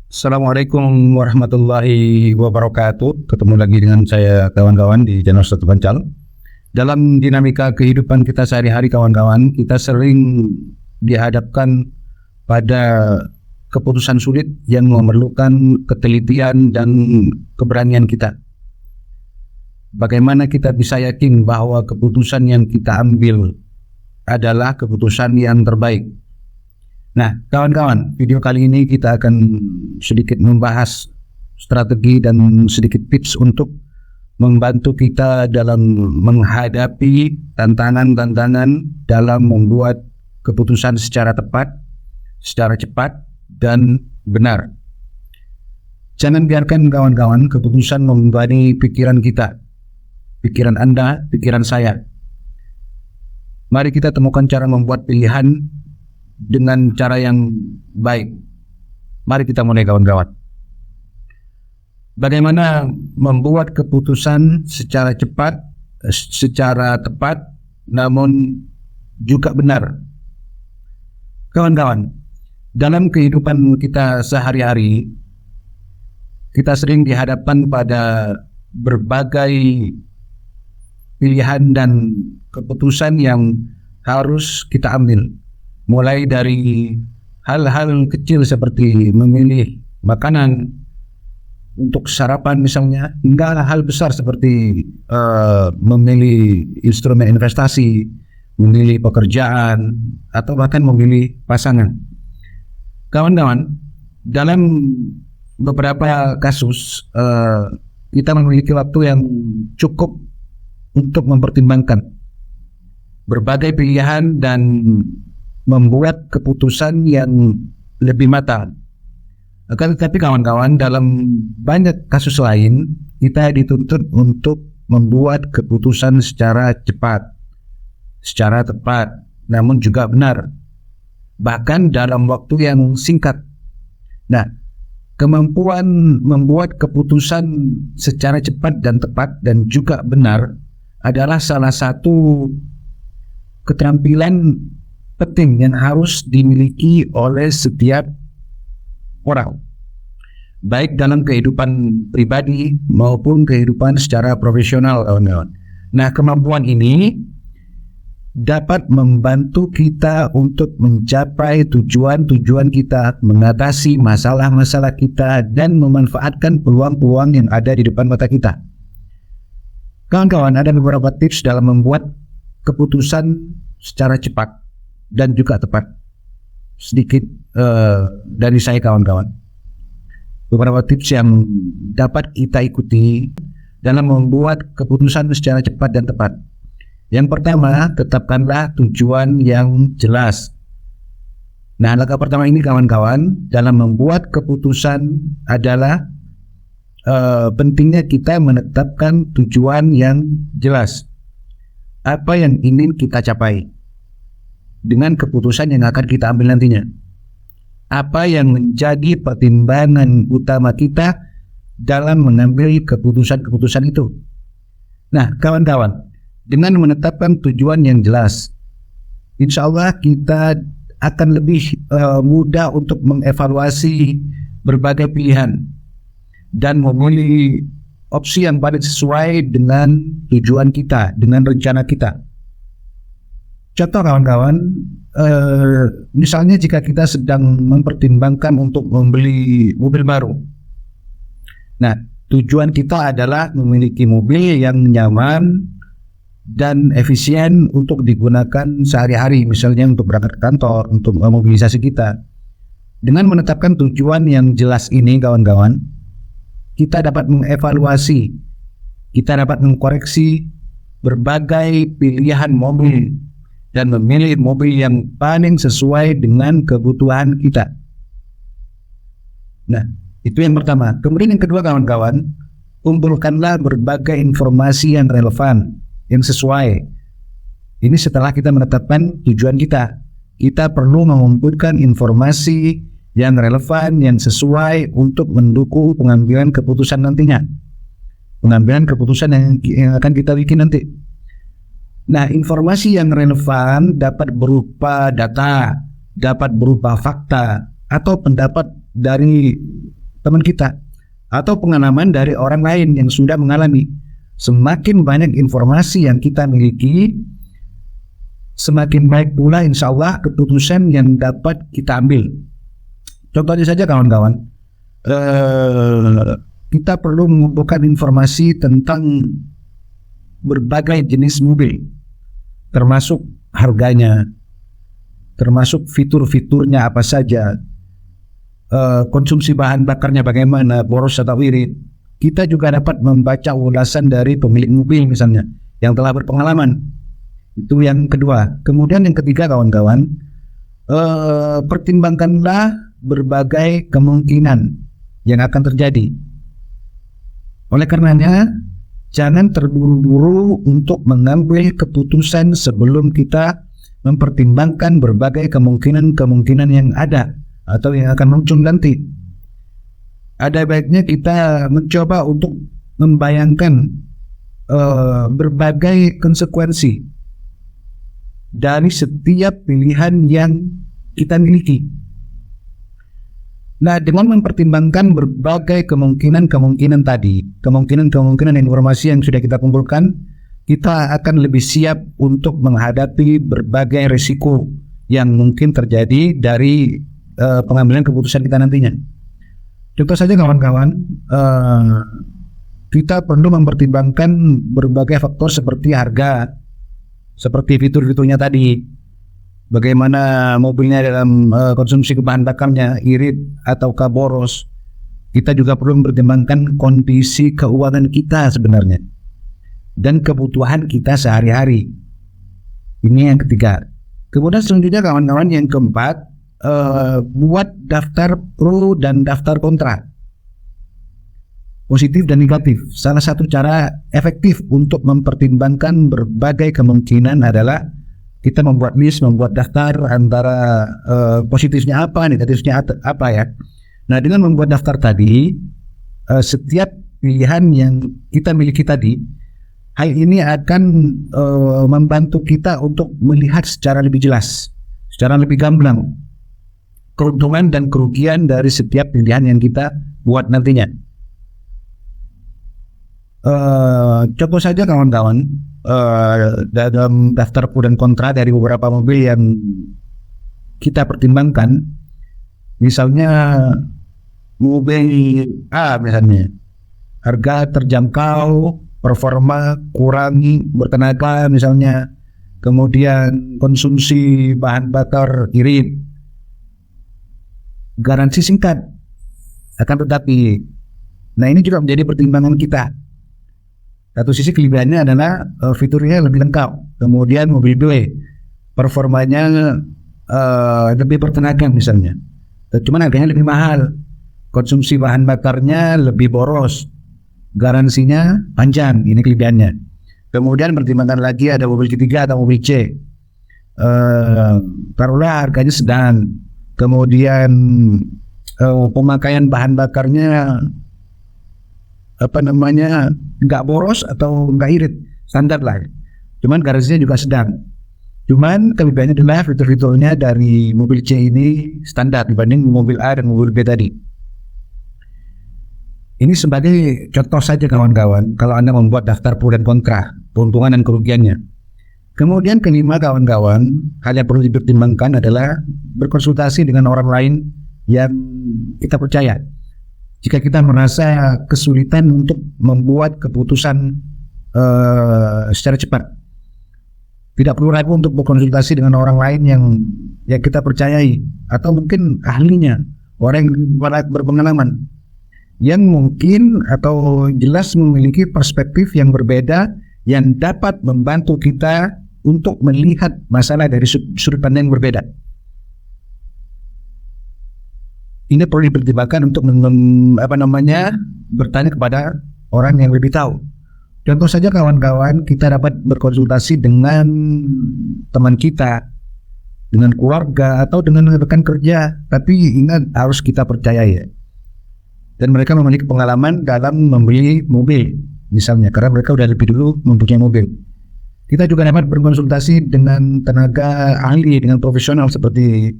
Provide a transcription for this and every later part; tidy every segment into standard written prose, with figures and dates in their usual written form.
Assalamualaikum warahmatullahi wabarakatuh. Ketemu lagi dengan saya kawan-kawan di channel Satu Pancal. Dalam dinamika kehidupan kita sehari-hari kawan-kawan, kita sering dihadapkan pada keputusan sulit yang memerlukan ketelitian dan keberanian kita. Bagaimana kita bisa yakin bahwa keputusan yang kita ambil adalah keputusan yang terbaik? Nah, kawan-kawan, video kali ini kita akan sedikit membahas strategi dan sedikit tips untuk membantu kita dalam menghadapi tantangan-tantangan dalam membuat keputusan secara tepat, secara cepat, dan benar. Jangan biarkan kawan-kawan keputusan membebani pikiran kita, pikiran Anda, pikiran saya. Mari kita temukan cara membuat pilihan dengan cara yang baik. Mari kita mulai kawan-kawan. Bagaimana membuat keputusan secara cepat, secara tepat, namun juga benar. Kawan-kawan, dalam kehidupan kita sehari-hari, kita sering dihadapkan pada berbagai pilihan dan keputusan yang harus kita ambil. Mulai dari hal-hal kecil seperti memilih makanan untuk sarapan misalnya, hingga hal besar seperti memilih instrumen investasi, memilih pekerjaan, atau bahkan memilih pasangan. Kawan-kawan, dalam beberapa kasus kita memiliki waktu yang cukup untuk mempertimbangkan berbagai pilihan dan membuat keputusan yang lebih matang. Akan tetapi kawan-kawan, dalam banyak kasus lain kita dituntut untuk membuat keputusan secara cepat, secara tepat, namun juga benar, bahkan dalam waktu yang singkat. Nah, kemampuan membuat keputusan secara cepat dan tepat dan juga benar adalah salah satu keterampilan penting yang harus dimiliki oleh setiap orang, baik dalam kehidupan pribadi maupun kehidupan secara profesional, kawan-kawan. Nah, kemampuan ini dapat membantu kita untuk mencapai tujuan-tujuan kita, mengatasi masalah-masalah kita, dan memanfaatkan peluang-peluang yang ada di depan mata kita. Kawan-kawan, ada beberapa tips dalam membuat keputusan secara cepat dan juga tepat. Sedikit dari saya kawan-kawan, beberapa tips yang dapat kita ikuti dalam membuat keputusan secara cepat dan tepat. Yang pertama, tetapkanlah tujuan yang jelas. Nah, langkah pertama ini kawan-kawan dalam membuat keputusan adalah pentingnya kita menetapkan tujuan yang jelas. Apa yang ingin kita capai dengan keputusan yang akan kita ambil nantinya. Apa yang menjadi pertimbangan utama kita dalam mengambil keputusan-keputusan itu. Nah, kawan-kawan, dengan menetapkan tujuan yang jelas, insya Allah kita akan lebih mudah untuk mengevaluasi berbagai pilihan dan memilih opsi yang paling sesuai dengan tujuan kita, dengan rencana kita. Contoh kawan-kawan, misalnya jika kita sedang mempertimbangkan untuk membeli mobil baru. Nah, tujuan kita adalah memiliki mobil yang nyaman dan efisien untuk digunakan sehari-hari, misalnya untuk berangkat ke kantor, untuk mobilisasi kita. Dengan menetapkan tujuan yang jelas ini kawan-kawan, kita dapat mengevaluasi, kita dapat mengkoreksi berbagai pilihan mobil dan memilih mobil yang paling sesuai dengan kebutuhan kita. Nah, itu yang pertama. Kemudian yang kedua kawan-kawan, kumpulkanlah berbagai informasi yang relevan, yang sesuai. Ini setelah kita menetapkan tujuan kita. Kita perlu mengumpulkan informasi yang relevan, yang sesuai untuk mendukung pengambilan keputusan nantinya. Pengambilan keputusan yang akan kita bikin nanti. Nah, informasi yang relevan dapat berupa data, dapat berupa fakta, atau pendapat dari teman kita atau pengalaman dari orang lain yang sudah mengalami. Semakin banyak informasi yang kita miliki, semakin baik pula insya Allah keputusan yang dapat kita ambil. Contohnya saja kawan-kawan, kita perlu mengumpulkan informasi tentang berbagai jenis mobil, termasuk harganya, termasuk fitur-fiturnya apa saja, konsumsi bahan bakarnya bagaimana, boros atau irit. Kita juga dapat membaca ulasan dari pemilik mobil misalnya yang telah berpengalaman. Itu yang kedua. Kemudian yang ketiga kawan-kawan, pertimbangkanlah berbagai kemungkinan yang akan terjadi. Oleh karenanya, jangan terburu-buru untuk mengambil keputusan sebelum kita mempertimbangkan berbagai kemungkinan-kemungkinan yang ada atau yang akan muncul nanti. Ada baiknya kita mencoba untuk membayangkan berbagai konsekuensi dari setiap pilihan yang kita miliki. Nah, dengan mempertimbangkan berbagai kemungkinan-kemungkinan tadi, kemungkinan-kemungkinan informasi yang sudah kita kumpulkan, kita akan lebih siap untuk menghadapi berbagai risiko yang mungkin terjadi dari pengambilan keputusan kita nantinya. Contoh saja kawan-kawan, kita perlu mempertimbangkan berbagai faktor seperti harga, seperti fitur-fiturnya tadi, bagaimana mobilnya dalam konsumsi bahan bakarnya, irit ataukah boros. Kita juga perlu mempertimbangkan kondisi keuangan kita sebenarnya dan kebutuhan kita sehari-hari. Ini yang ketiga. Kemudian selanjutnya kawan-kawan, yang keempat, buat daftar pro dan daftar kontra, positif dan negatif. Salah satu cara efektif untuk mempertimbangkan berbagai kemungkinan adalah kita membuat list, membuat daftar antara positifnya apa, negatifnya apa ya. Nah, dengan membuat daftar tadi, setiap pilihan yang kita miliki tadi, hal ini akan membantu kita untuk melihat secara lebih jelas, secara lebih gamblang keuntungan dan kerugian dari setiap pilihan yang kita buat nantinya. Contoh saja kawan-kawan, dalam daftar pro dan kontra dari beberapa mobil yang kita pertimbangkan, misalnya mobil A misalnya, harga terjangkau, performa kurangi, bertenaga misalnya, kemudian konsumsi bahan bakar irit, garansi singkat. Akan tetapi, nah ini juga menjadi pertimbangan kita. Satu sisi kelebihannya adalah fiturnya lebih lengkap. Kemudian mobil B, performanya lebih bertenaga misalnya. Cuman harganya lebih mahal. Konsumsi bahan bakarnya lebih boros. Garansinya panjang. Ini kelebihannya. Kemudian pertimbangan lagi ada mobil ketiga atau mobil C. Taruhlah harganya sedang. Kemudian pemakaian bahan bakarnya nggak boros atau nggak irit, standar lah. Cuman garansinya juga sedang. Cuman kelebihannya adalah fitur-fiturnya dari mobil C ini standar dibanding mobil A dan mobil B tadi. Ini sebagai contoh saja kawan-kawan, kalau Anda membuat daftar pro dan kontra, keuntungan dan kerugiannya. Kemudian kelima kawan-kawan, hal yang perlu dipertimbangkan adalah berkonsultasi dengan orang lain yang kita percaya. Jika kita merasa kesulitan untuk membuat keputusan secara cepat, tidak perlu ragu untuk berkonsultasi dengan orang lain yang kita percayai, atau mungkin ahlinya, orang yang berpengalaman, yang mungkin atau jelas memiliki perspektif yang berbeda yang dapat membantu kita untuk melihat masalah dari sudut pandang yang berbeda. Ini perlu dipertimbangkan untuk bertanya kepada orang yang lebih tahu. Contoh saja kawan-kawan, kita dapat berkonsultasi dengan teman kita, dengan keluarga, atau dengan rekan kerja. Tapi ingat, harus kita percaya ya. Dan mereka memiliki pengalaman dalam membeli mobil, misalnya, karena mereka sudah lebih dulu mempunyai mobil. Kita juga dapat berkonsultasi dengan tenaga ahli, dengan profesional seperti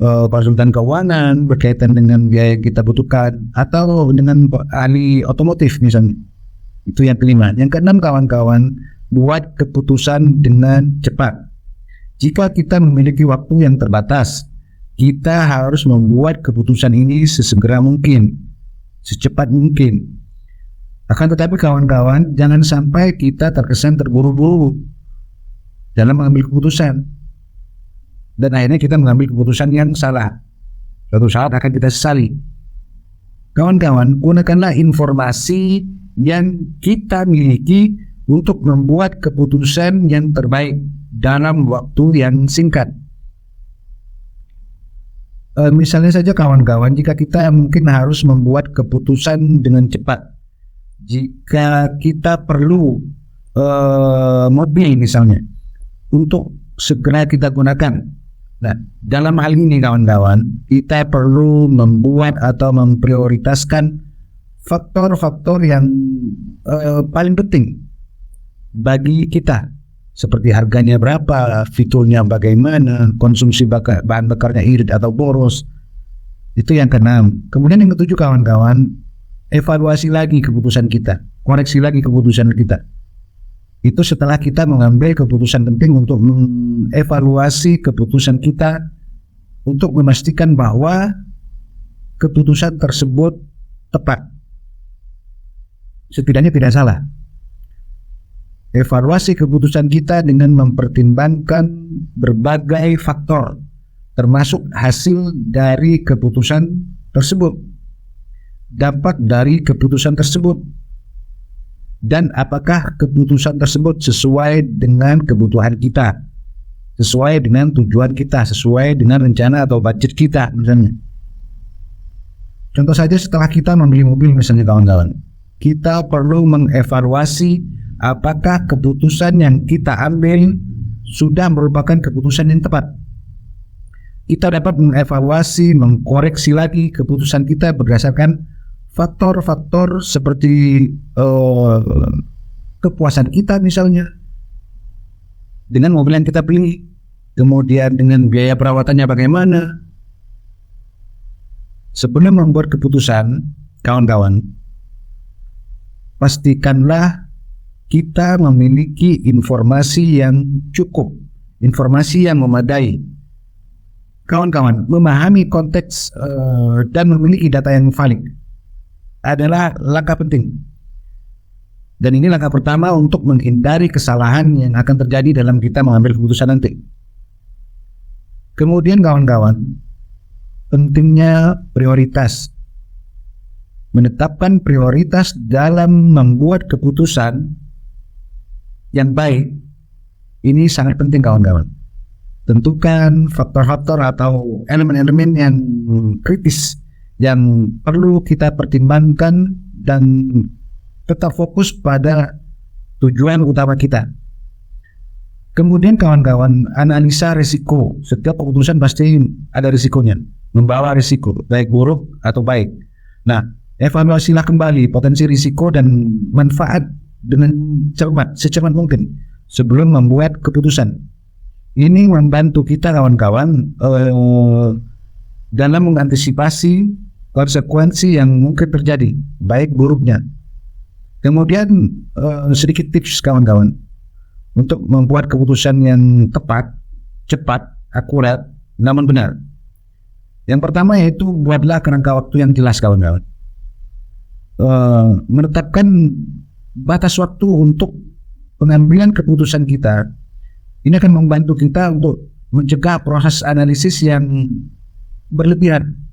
konsultan keuangan berkaitan dengan biaya yang kita butuhkan, atau dengan ahli otomotif misalnya. Itu yang kelima. Yang keenam, kawan-kawan, buat keputusan dengan cepat. Jika kita memiliki waktu yang terbatas, kita harus membuat keputusan ini sesegera mungkin, secepat mungkin. Akan tetapi kawan-kawan, jangan sampai kita terkesan terburu-buru dalam mengambil keputusan, dan akhirnya kita mengambil keputusan yang salah. Suatu saat akan kita sesali. Kawan-kawan, gunakanlah informasi yang kita miliki untuk membuat keputusan yang terbaik dalam waktu yang singkat. Misalnya saja kawan-kawan, jika kita mungkin harus membuat keputusan dengan cepat, jika kita perlu mobil misalnya untuk segera kita gunakan. Nah, dalam hal ini kawan-kawan, kita perlu membuat atau memprioritaskan faktor-faktor yang paling penting bagi kita, seperti harganya berapa, fiturnya bagaimana, konsumsi bahan bakarnya irit atau boros. Itu yang keenam. Kemudian yang ketujuh kawan-kawan, evaluasi lagi keputusan kita, koreksi lagi keputusan kita. Itu setelah kita mengambil keputusan penting untuk mengevaluasi keputusan kita, untuk memastikan bahwa keputusan tersebut tepat, setidaknya tidak salah. Evaluasi keputusan kita dengan mempertimbangkan berbagai faktor, termasuk hasil dari keputusan tersebut, dampak dari keputusan tersebut, dan apakah keputusan tersebut sesuai dengan kebutuhan kita, sesuai dengan tujuan kita, sesuai dengan rencana atau budget kita misalnya. Contoh saja, setelah kita membeli mobil misalnya kawan-kawan, kita perlu mengevaluasi apakah keputusan yang kita ambil sudah merupakan keputusan yang tepat. Kita dapat mengevaluasi, mengkoreksi lagi keputusan kita berdasarkan faktor-faktor seperti kepuasan kita misalnya dengan mobil yang kita pilih, kemudian dengan biaya perawatannya bagaimana. Sebelum membuat keputusan, kawan-kawan, pastikanlah kita memiliki informasi yang cukup, informasi yang memadai. Kawan-kawan, memahami konteks dan memiliki data yang valid adalah langkah penting. Dan ini langkah pertama untuk menghindari kesalahan yang akan terjadi dalam kita mengambil keputusan nanti. Kemudian kawan-kawan, pentingnya prioritas. Menetapkan prioritas dalam membuat keputusan yang baik, ini sangat penting kawan-kawan. Tentukan faktor-faktor atau elemen-elemen yang kritis yang perlu kita pertimbangkan dan tetap fokus pada tujuan utama kita. Kemudian kawan-kawan, analisa risiko. Setiap keputusan pasti ada risikonya, membawa risiko baik buruk atau baik. Nah, evaluasilah kembali potensi risiko dan manfaat dengan cermat, secepat mungkin sebelum membuat keputusan. Ini membantu kita kawan-kawan dalam mengantisipasi konsekuensi yang mungkin terjadi, baik buruknya. Kemudian sedikit tips kawan-kawan untuk membuat keputusan yang tepat, cepat, akurat, namun benar. Yang pertama yaitu buatlah kerangka waktu yang jelas kawan-kawan. Menetapkan batas waktu untuk pengambilan keputusan kita. Ini akan membantu kita untuk mencegah proses analisis yang berlebihan.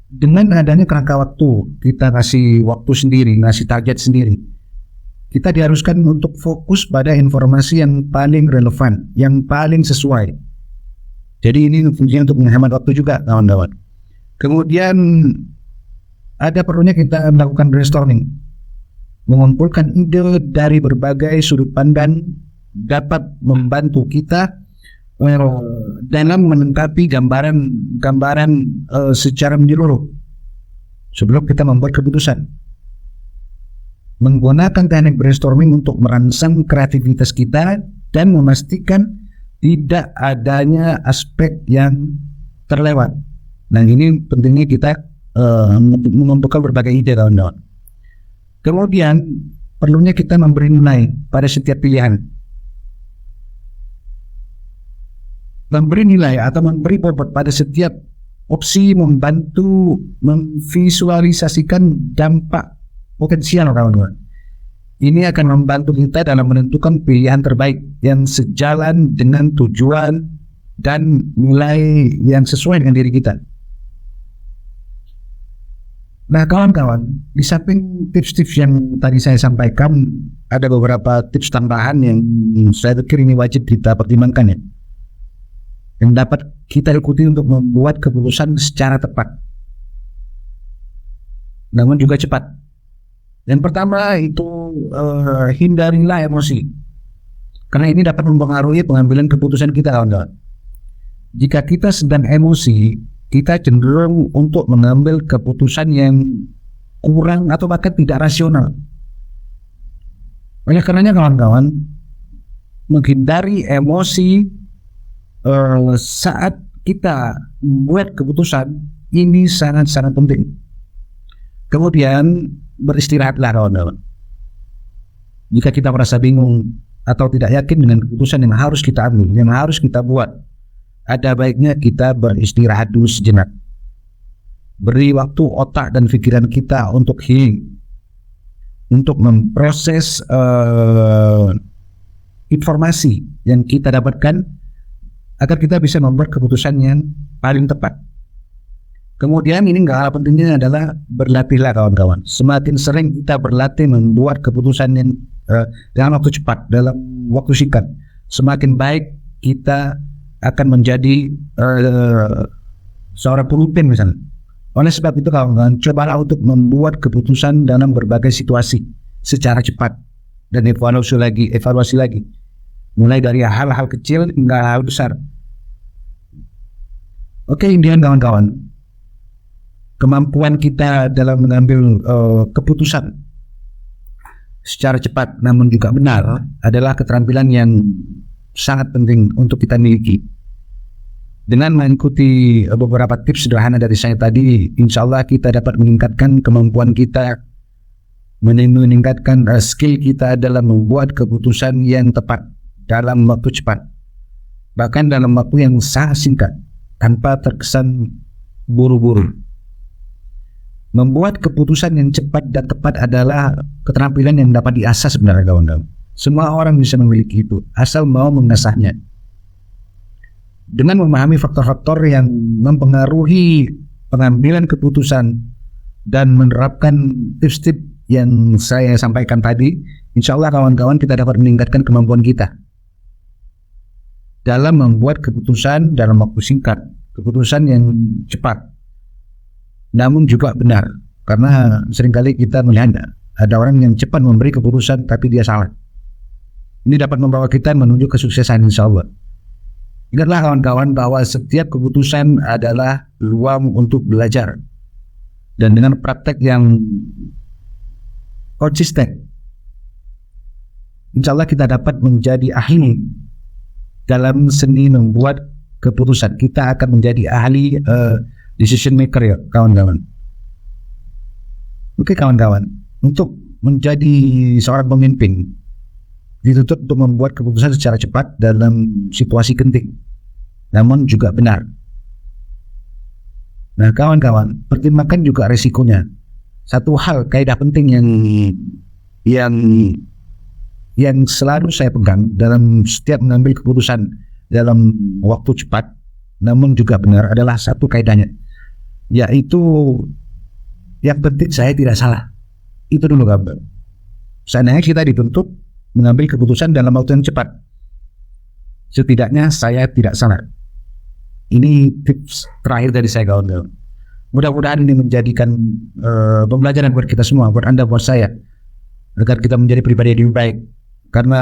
Dengan adanya kerangka waktu, kita kasih waktu sendiri, ngasih target sendiri, kita diharuskan untuk fokus pada informasi yang paling relevan, yang paling sesuai. Jadi ini fungsinya untuk menghemat waktu juga kawan-kawan. Kemudian ada perlunya kita melakukan brainstorming, mengumpulkan ide dari berbagai sudut pandang dapat membantu kita dalam melengkapi gambaran secara menyeluruh sebelum kita membuat keputusan. Menggunakan teknik brainstorming untuk merangsang kreativitas kita dan memastikan tidak adanya aspek yang terlewat. Nah, ini pentingnya kita mengumpulkan berbagai ide, kawan-kawan. Kemudian perlunya kita memberi nilai pada setiap pilihan. Memberi nilai atau memberi bobot pada setiap opsi membantu memvisualisasikan dampak potensial, kawan-kawan. Ini akan membantu kita dalam menentukan pilihan terbaik yang sejalan dengan tujuan dan nilai yang sesuai dengan diri kita. Nah, kawan-kawan, di samping tips-tips yang tadi saya sampaikan, ada beberapa tips tambahan yang saya pikir ini wajib kita pertimbangkan, ya, yang dapat kita ikuti untuk membuat keputusan secara tepat, namun juga cepat. Yang pertama itu hindarilah emosi, karena ini dapat mempengaruhi pengambilan keputusan kita, kawan-kawan. Jika kita sedang emosi, kita cenderung untuk mengambil keputusan yang kurang atau bahkan tidak rasional. Oleh karenanya, kawan-kawan, menghindari emosi saat kita membuat keputusan ini sangat-sangat penting. Kemudian beristirahatlah, kawan-kawan. Jika kita merasa bingung atau tidak yakin dengan keputusan yang harus kita ambil, yang harus kita buat, ada baiknya kita beristirahat dulu sejenak. Beri waktu otak dan pikiran kita untuk healing, untuk memproses informasi yang kita dapatkan agar kita bisa membuat keputusan yang paling tepat. Kemudian ini nggak kalah pentingnya adalah berlatihlah, kawan-kawan. Semakin sering kita berlatih membuat keputusan yang dalam waktu cepat, dalam waktu singkat, semakin baik kita akan menjadi seorang pemimpin misalnya. Oleh sebab itu, kawan-kawan, cobalah untuk membuat keputusan dalam berbagai situasi secara cepat dan evaluasi lagi, mulai dari hal-hal kecil hingga hal besar. Oke, Indian, kawan-kawan, kemampuan kita dalam mengambil keputusan secara cepat namun juga benar adalah keterampilan yang sangat penting untuk kita miliki. Dengan mengikuti beberapa tips sederhana dari saya tadi, insya Allah kita dapat meningkatkan kemampuan kita, meningkatkan skill kita dalam membuat keputusan yang tepat dalam waktu cepat, bahkan dalam waktu yang sangat singkat, tanpa terkesan buru-buru. Membuat keputusan yang cepat dan tepat adalah keterampilan yang dapat diasah sebenarnya, kawan-kawan. Semua orang bisa memiliki itu, asal mau mengasahnya. Dengan memahami faktor-faktor yang mempengaruhi pengambilan keputusan dan menerapkan tips-tips yang saya sampaikan tadi, insya Allah, kawan-kawan, kita dapat meningkatkan kemampuan kita dalam membuat keputusan dalam waktu singkat, keputusan yang cepat, namun juga benar. Karena seringkali kita melihat ada orang yang cepat memberi keputusan tapi dia salah. Ini dapat membawa kita menuju kesuksesan, insya Allah. Ingatlah, kawan-kawan, bahwa setiap keputusan adalah peluang untuk belajar. Dan dengan praktek yang konsisten, insya Allah kita dapat menjadi ahli dalam seni membuat keputusan. Kita akan menjadi ahli decision maker, ya, kawan-kawan. Oke, kawan-kawan, untuk menjadi seorang pemimpin dituntut untuk membuat keputusan secara cepat dalam situasi genting, namun juga benar. Nah, kawan-kawan, pertimbangkan juga resikonya. Satu hal kaidah penting yang selalu saya pegang dalam setiap mengambil keputusan dalam waktu cepat, namun juga benar, adalah satu kaidahnya, yaitu yang penting saya tidak salah. Itu dulu, kawan. Seandainya kita dituntut mengambil keputusan dalam waktu yang cepat, setidaknya saya tidak salah. Ini tips terakhir dari saya, kawan-kawan. Mudah-mudahan ini menjadikan pembelajaran buat kita semua, buat Anda, buat saya, agar kita menjadi pribadi yang lebih baik. Karena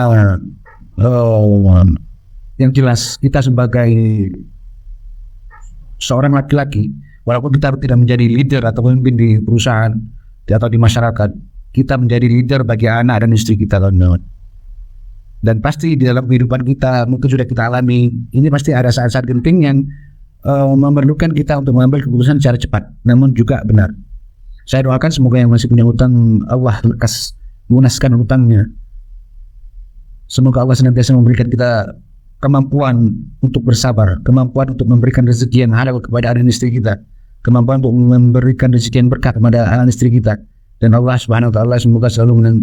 yang jelas kita sebagai seorang laki-laki, walaupun kita tidak menjadi leader atau pemimpin di perusahaan atau di masyarakat, kita menjadi leader bagi anak dan istri kita, kawan-kawan. Dan pasti di dalam kehidupan kita mungkin sudah kita alami, ini pasti ada saat-saat genting yang memerlukan kita untuk mengambil keputusan secara cepat, namun juga benar. Saya doakan semoga yang masih punya hutang, Allah lekas lunaskan hutangnya. Semoga Allah senantiasa memberikan kita kemampuan untuk bersabar, kemampuan untuk memberikan rezeki yang halal kepada anak istri kita, kemampuan untuk memberikan rezeki yang berkah kepada anak istri kita. Dan Allah Subhanahu wa taala semoga selalu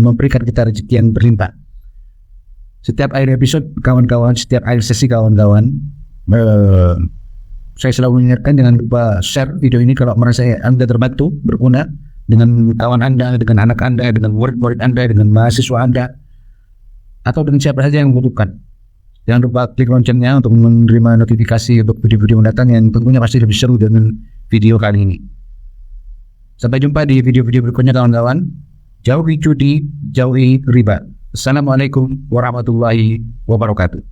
memberikan kita rezeki yang berlimpah. Setiap akhir episode kawan-kawan, setiap akhir sesi kawan-kawan, saya selalu mengingatkan jangan lupa share video ini kalau merasa Anda terbantu, berguna dengan kawan Anda, dengan anak Anda, dengan murid-murid Anda, dengan mahasiswa Anda, atau dengan siapa saja yang membutuhkan. Jangan lupa klik loncengnya untuk menerima notifikasi untuk video-video mendatang yang tentunya pasti lebih seru dengan video kali ini. Sampai jumpa di video-video berikutnya kawan-kawan. Jauhi judi, jauhi riba. Assalamualaikum warahmatullahi wabarakatuh.